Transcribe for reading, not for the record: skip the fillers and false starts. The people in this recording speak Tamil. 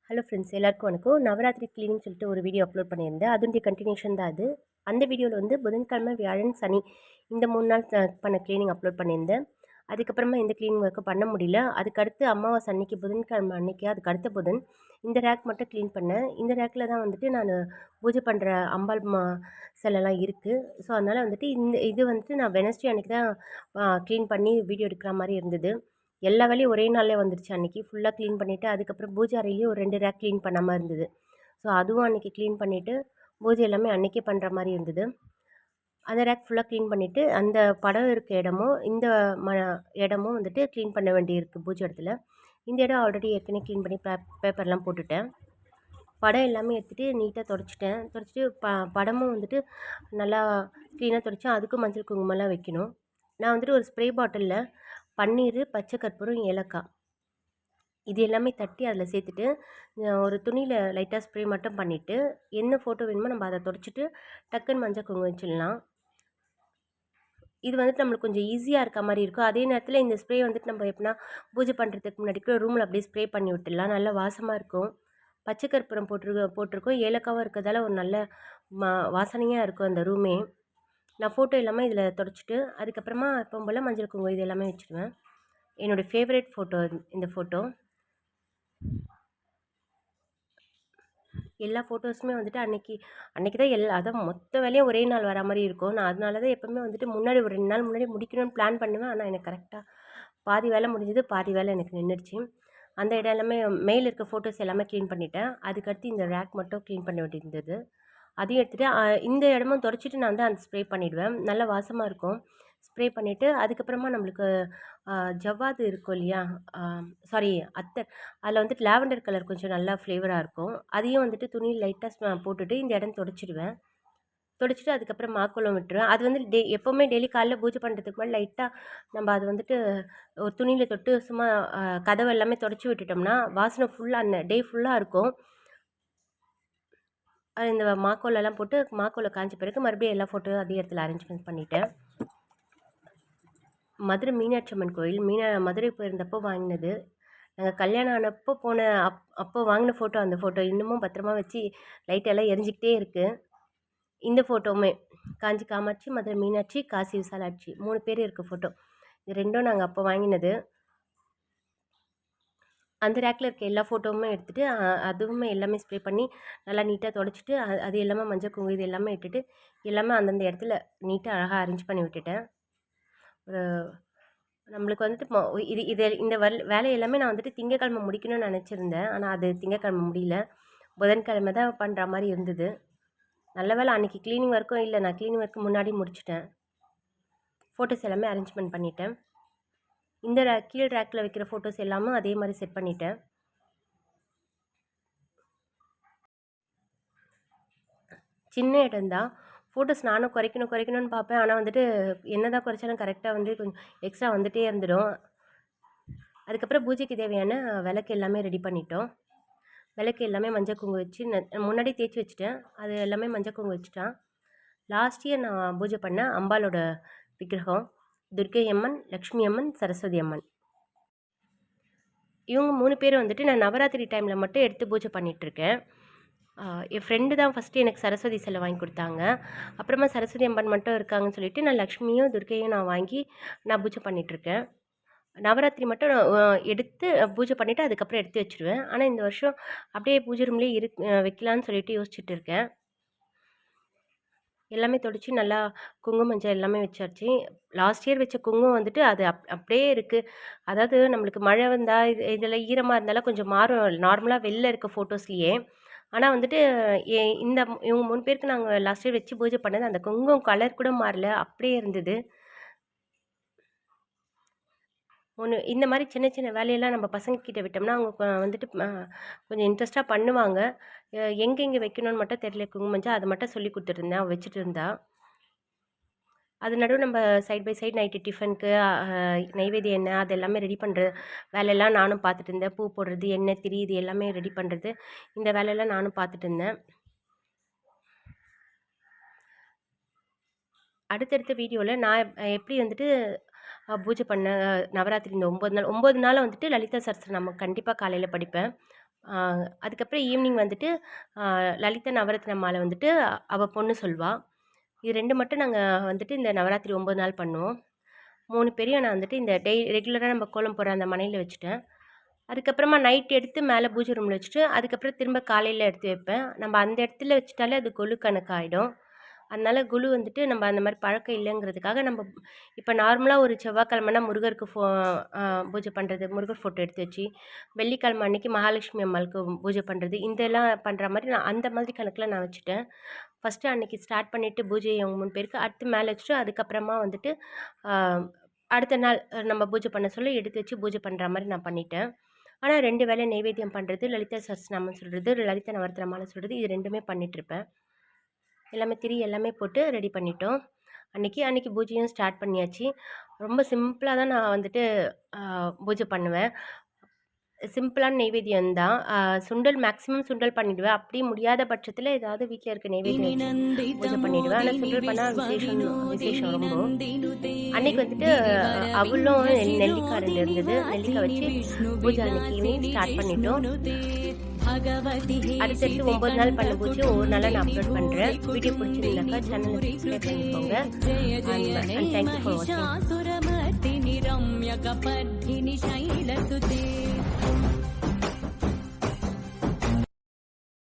ஹலோ ஃப்ரெண்ட்ஸ், எல்லாருக்கும் வணக்கம். நவராத்திரி கிளீனிங் சொல்லிட்டு ஒரு வீடியோ அப்லோட் பண்ணியிருந்தேன். அதனுடைய கன்டினியூஷன் தான் அது. அந்த வீடியோவில் வந்து புதன்கிழமை, வியாழன், சனி இந்த 3 நாள் பண்ண கிளீனிங் அப்லோட் பண்ணியிருந்தேன். அதுக்கப்புறமா எந்த கிளீனிங் ஒர்க்கும் பண்ண முடியல. அதுக்கடுத்து அமாவாசை அன்னைக்கு புதன்கிழமை அன்னைக்கு அதுக்கு அடுத்த புதன் இந்த ரேக் மட்டும் க்ளீன் பண்ணேன். இந்த ரேக்கில் தான் வந்துட்டு நான் பூஜை பண்ணுற அம்பாள் சிலைலாம் இருக்குது. ஸோ அதனால் வந்துட்டு இது வந்துட்டு நான் வெனஸ்டே அன்னைக்கு தான் க்ளீன் பண்ணி வீடியோ எடுக்கிற மாதிரி இருந்தது. எல்லா வேலையும் ஒரே நாள்லே வந்துருச்சு அன்றைக்கி. ஃபுல்லாக க்ளீன் பண்ணிவிட்டு, அதுக்கப்புறம் பூஜை அறையிலேயும் ஒரு 2 ரேக் க்ளீன் பண்ணாம இருந்தது. ஸோ அதுவும் அன்றைக்கி க்ளீன் பண்ணிவிட்டு, பூஜை எல்லாமே அன்றைக்கே பண்ணுற மாரி இருந்தது. அந்த ரேக் ஃபுல்லாக க்ளீன் பண்ணிவிட்டு, அந்த படம் இருக்க இடமும், இந்த இடமும் வந்துட்டு க்ளீன் பண்ண வேண்டியிருக்கு பூஜை இடத்துல. இந்த இடம் ஆல்ரெடி ஏற்கனவே க்ளீன் பண்ணி பேப்பர்லாம் போட்டுட்டேன். படம் எல்லாமே எடுத்துகிட்டு நீட்டாக தொடச்சிட்டேன். தொடச்சிட்டு படமும் வந்துட்டு நல்லா க்ளீனாக தொடச்சேன். அதுக்கும் மஞ்சள் குங்குமம்லாம் வைக்கணும். நான் வந்துட்டு ஒரு ஸ்ப்ரே பாட்டிலில் பன்னீர், பச்சை கற்பூரம், ஏலக்காய் இது எல்லாமே தட்டி அதில் சேர்த்துட்டு ஒரு துணியில் லைட்டாக ஸ்ப்ரே மட்டும் பண்ணிவிட்டு, என்ன ஃபோட்டோ வேணுமோ நம்ம அதை தொடச்சிட்டு டக்குன்னு மஞ்சள் குங்குமம் வச்சிடலாம். இது வந்துட்டு நம்மளுக்கு கொஞ்சம் ஈஸியாக இருக்க மாதிரி இருக்கும். அதே நேரத்தில் இந்த ஸ்ப்ரே வந்துட்டு நம்ம எப்படின்னா பூஜை பண்ணுறதுக்கு முன்னாடி கூட ரூமில் அப்படியே ஸ்ப்ரே பண்ணி விட்டுடலாம். நல்லா வாசமாக இருக்கும். பச்சை கற்பூரம் போட்டிருக்கோம், ஏலக்காவும் இருக்கிறதால ஒரு நல்ல வாசனையாக இருக்கும் அந்த ரூமே. நான் ஃபோட்டோ எல்லாமே இதில் தொடச்சிட்டு அதுக்கப்புறமா எப்பவும் போல் மஞ்சள் குங்குமம் இது எல்லாமே வச்சுருவேன். என்னோடய ஃபேவரட் ஃபோட்டோ இந்த ஃபோட்டோ. எல்லா ஃபோட்டோஸுமே வந்துட்டு அன்றைக்கி தான் அதான் மொத்த வேலையும் ஒரே நாள் வர மாதிரி இருக்கும். நான் அதனால தான் எப்போவுமே வந்துட்டு முன்னாடி ஒரு 2 நாள் முன்னாடி முடிக்கணும்னு பிளான் பண்ணுவேன். ஆனால் எனக்கு கரெக்டாக பாதி வேலை முடிஞ்சது, பாதி வேலை எனக்கு நின்றுடுச்சு. அந்த இடம் எல்லாமே மேலே இருக்க ஃபோட்டோஸ் எல்லாமே க்ளீன் பண்ணிட்டேன். அதுக்கடுத்து இந்த ரேக் மட்டும் க்ளீன் பண்ண வேண்டியிருந்தது. அதையும் எடுத்துகிட்டு இந்த இடமும் தொடச்சிட்டு நான் வந்து அந்த ஸ்ப்ரே பண்ணிவிடுவேன். நல்ல வாசமாக இருக்கும். ஸ்ப்ரே பண்ணிவிட்டு அதுக்கப்புறமா நம்மளுக்கு ஜவ்வாது இருக்கும் இல்லையா, சாரி அத்தர், அதில் வந்துட்டு லாவெண்டர் கலர் கொஞ்சம் நல்லா ஃப்ளேவராக இருக்கும். அதையும் வந்துட்டு துணியில் லைட்டாக போட்டுட்டு இந்த இடம் தொடச்சிடுவேன். தொடச்சிட்டு அதுக்கப்புறம் மாக்கோலம் விட்டுருவேன். அது வந்து எப்போவுமே டெய்லி காலைல பூஜை பண்ணுறதுக்கு முன்னாடி லைட்டாக நம்ம அது வந்துட்டு ஒரு துணியில் தொட்டு சும்மா கதவு எல்லாமே தொடச்சி விட்டுட்டோம்னா வாசனை ஃபுல்லாக அந்த டே ஃபுல்லாக இருக்கும். இந்த மாக்கோலெல்லாம் போட்டு மாக்கோலம் காய்ஞ்ச பிறகு மறுபடியும் எல்லா ஃபோட்டோவும் அதே இடத்துல அரேஞ்ச்மெண்ட் பண்ணிட்டேன். மதுரை மீனாட்சி அம்மன் கோயில் மதுரை போயிருந்தப்போ வாங்கினது. நாங்கள் கல்யாணம் ஆனப்போ அப்போ வாங்கின ஃபோட்டோ. அந்த ஃபோட்டோ இன்னமும் பத்திரமா வச்சு லைட்டெல்லாம் எரிஞ்சிக்கிட்டே இருக்குது. இந்த ஃபோட்டோவுமே காஞ்சி காமாட்சி, மதுரை மீனாட்சி, காசி விசாலாட்சி 3 பேர் இருக்க ஃபோட்டோ. இது 2ம் நாங்கள் அப்போ வாங்கினது. அந்த ரேக்கில் இருக்க எல்லா ஃபோட்டோவுமே எடுத்துகிட்டு அதுவுமே எல்லாமே ஸ்ப்ரே பண்ணி நல்லா நீட்டாக தொடச்சிட்டு அது எல்லாமே மஞ்சள் குங்குமம் இது எல்லாமே இட்டுட்டு எல்லாமே அந்தந்த இடத்துல நீட்டாக அழகாக அரேஞ்ச் பண்ணி விட்டுட்டேன். ஒரு நம்மளுக்கு வந்துட்டு இந்த வேலை எல்லாமே நான் வந்துட்டு திங்கக்கிழமை முடிக்கணும்னு நினச்சிருந்தேன். ஆனால் அது திங்கக்கிழமை முடியல. புதன்கிழமை தான் பண்ணுற மாதிரி இருந்தது. நல்ல வேலை அன்றைக்கி க்ளீனிங் ஒர்க்கும் இல்லை. நான் க்ளீனிங் ஒர்க்கு முன்னாடி முடிச்சிட்டேன். ஃபோட்டோஸ் எல்லாமே அரேஞ்ச்மெண்ட் பண்ணிட்டேன். இந்த கீழ் ரேக்கில் வைக்கிற ஃபோட்டோஸ் எல்லாமே அதே மாதிரி செட் பண்ணிட்டேன். சின்ன இடம்தான். ஃபோட்டோஸ் நானும் குறைக்கணும்னு பார்ப்பேன். ஆனால் வந்துட்டு என்ன தான் குறைச்சாலும் கரெக்டாக வந்து கொஞ்சம் எக்ஸ்ட்ரா வந்துகிட்டே இருந்துடும். அதுக்கப்புறம் பூஜைக்கு தேவையான விளக்கு எல்லாமே ரெடி பண்ணிட்டோம். விளக்கு எல்லாமே மஞ்சள் குங்குமம் வச்சு முன்னாடி தேய்ச்சி வச்சுட்டேன். அது எல்லாமே மஞ்சள் குங்குமம் வச்சுட்டான். லாஸ்ட் இயர் நான் பூஜை பண்ணேன் அம்பாலோட விக்கிரகம் துர்க்கை அம்மன், லக்ஷ்மி அம்மன், சரஸ்வதி அம்மன். இவங்க 3 பேரும் வந்துட்டு நான் நவராத்திரி டைமில் மட்டும் எடுத்து பூஜை பண்ணிகிட்ருக்கேன். என் ஃப்ரெண்டு தான் ஃபஸ்ட்டு எனக்கு சரஸ்வதி சிலை வாங்கி கொடுத்தாங்க. அப்புறமா சரஸ்வதி அம்மன் மட்டும் இருக்காங்கன்னு சொல்லிவிட்டு நான் லக்ஷ்மியும் துர்க்கையும் நான் வாங்கி நான் பூஜை பண்ணிகிட்ருக்கேன். நவராத்திரி மட்டும் எடுத்து பூஜை பண்ணிவிட்டு அதுக்கப்புறம் எடுத்து வச்சுருவேன். ஆனால் இந்த வருஷம் அப்படியே பூஜை ரூம்லேயே வைக்கலான்னு சொல்லிட்டு யோசிச்சுட்டு இருக்கேன். எல்லாமே தொடச்சி நல்லா குங்குமம், மஞ்சள் எல்லாமே வச்சாச்சு. லாஸ்ட் இயர் வச்ச குங்குமம் வந்துட்டு அது அப்படியே இருக்குது. அதாவது நம்மளுக்கு மழை வந்தால் இதில் ஈரமாக இருந்தாலும் கொஞ்சம் மாறும் நார்மலாக வெளில இருக்க ஃபோட்டோஸ்லேயே. ஆனால் வந்துட்டு இவங்க 3 பேருக்கு நாங்கள் லாஸ்ட் இயர் வச்சு பூஜை பண்ணது அந்த குங்குமம் கலர் கூட மாறல, அப்படியே இருந்தது. இந்த மாதிரி சின்ன சின்ன வேலையெல்லாம் நம்ம பசங்கக்கிட்ட விட்டோம்னா அவங்க வந்துட்டு கொஞ்சம் இன்ட்ரெஸ்ட்டாக பண்ணுவாங்க. எங்கெங்கே வைக்கணும்னு மட்டும் தெரியல குங்குமம், மஞ்சள் அதை மட்டும் சொல்லி கொடுத்துட்ருந்தேன். அவள் வச்சுட்டு இருந்தா. அது நடுவு நம்ம சைட் பை சைட் நைட்டு டிஃபனுக்கு நெய்வேத்தியம் எண்ணெய் அது எல்லாமே ரெடி பண்ணுற வேலையெல்லாம் நானும் பார்த்துட்டு இருந்தேன். பூ போடுறது, எண்ணெய், திரி இது எல்லாமே ரெடி பண்ணுறது, இந்த வேலையெல்லாம் நானும் பார்த்துட்டு இருந்தேன். அடுத்தடுத்த வீடியோவில் நான் எப்படி வந்துட்டு பூஜை பண்ண நவராத்திரி இந்த 9 நாள் 9 நாளும் வந்துட்டு லலிதா சஹஸ்ரநாமம் கண்டிப்பாக காலையில் படிப்பேன். அதுக்கப்புறம் ஈவினிங் வந்துட்டு லலிதா நவரத்ன மாலை வந்துட்டு அவள் பொண்ணு சொல்வா. இது 2 மட்டும் நாங்கள் வந்துட்டு இந்த நவராத்திரி 9 நாள் பண்ணுவோம். 3 பேரையும் நான் வந்துட்டு இந்த ரெகுலராக நம்ம கோலம் போடுற அந்த மனையில் வச்சுட்டேன். அதுக்கப்புறமா நைட் எடுத்து மேலே பூஜை ரூமில் வச்சுட்டு அதுக்கப்புறம் திரும்ப காலையில் எடுத்து வைப்பேன். நம்ம அந்த இடத்துல வச்சுட்டாலே அது கொலு கணக்காயிடும். அதனால குலு வந்துட்டு நம்ம அந்த மாதிரி பழக்கம் இல்லைங்கிறதுக்காக நம்ம இப்போ நார்மலாக ஒரு செவ்வாய்க்கிழமைனா முருகருக்கு பூஜை பண்ணுறது, முருகர் ஃபோட்டோ எடுத்து வச்சு, வெள்ளிக்கிழமை அன்னைக்கு மகாலட்சுமி அம்மாளுக்கு பூஜை பண்ணுறது, இதெல்லாம் பண்ணுற மாதிரி நான் அந்த மாதிரி கணக்கில் நான் வச்சுட்டேன். ஃபஸ்ட்டு அன்னைக்கு ஸ்டார்ட் பண்ணிவிட்டு பூஜையை அவங்க 3 பேருக்கு அடுத்து மேலே வச்சுட்டு அதுக்கப்புறமா வந்துட்டு அடுத்த நாள் நம்ம பூஜை பண்ண சொல்லி எடுத்து வச்சு பூஜை பண்ணுற மாதிரி நான் பண்ணிட்டேன். ஆனால் 2 வேளை நைவேத்தியம் பண்ணுறது, லலிதா சஹஸ்ரநாமம் சொல்கிறது, லலிதா நவரத்ன மாலை சொல்கிறது, இது 2மே பண்ணிகிட்ருப்பேன். எல்லாமே எல்லாமே போட்டு ரெடி பண்ணிட்டோம். அன்றைக்கி பூஜையும் ஸ்டார்ட் பண்ணியாச்சு. ரொம்ப சிம்பிளாக தான் நான் வந்துட்டு பூஜை பண்ணுவேன். சிம்பிளான நெய்வேத்தியம் தான். சுண்டல் மேக்ஸிமம் சுண்டல் பண்ணிடுவேன். அப்படி முடியாத பட்சத்தில் ஏதாவது வீட்டில் இருக்க நெய்வேத்தியம் வச்சு பூஜை பண்ணிடுவேன். ஆனால் சுண்டல் பண்ணால் விசேஷம் ரொம்ப. அன்றைக்கி வந்துட்டு அவளும் நெல்லிக்காய் 2 இருந்தது. நெல்லிக்காய் வச்சு பூஜை அன்றைக்கி ஈவினிங் ஸ்டார்ட் பண்ணிட்டோம். அடுத்தடுத்து 9 நாள் பண்ண பூஜை ஒவ்வொரு நாளாக நான் அப்லோட் பண்ணுறேன். வீடியோ பிடிச்சிருந்தாக்கா சேனலை சப்ஸ்கிரைப் பண்ணிக்கோங்க. அண்ட் தேங்க்யூ ஃபார் வாட்சிங்.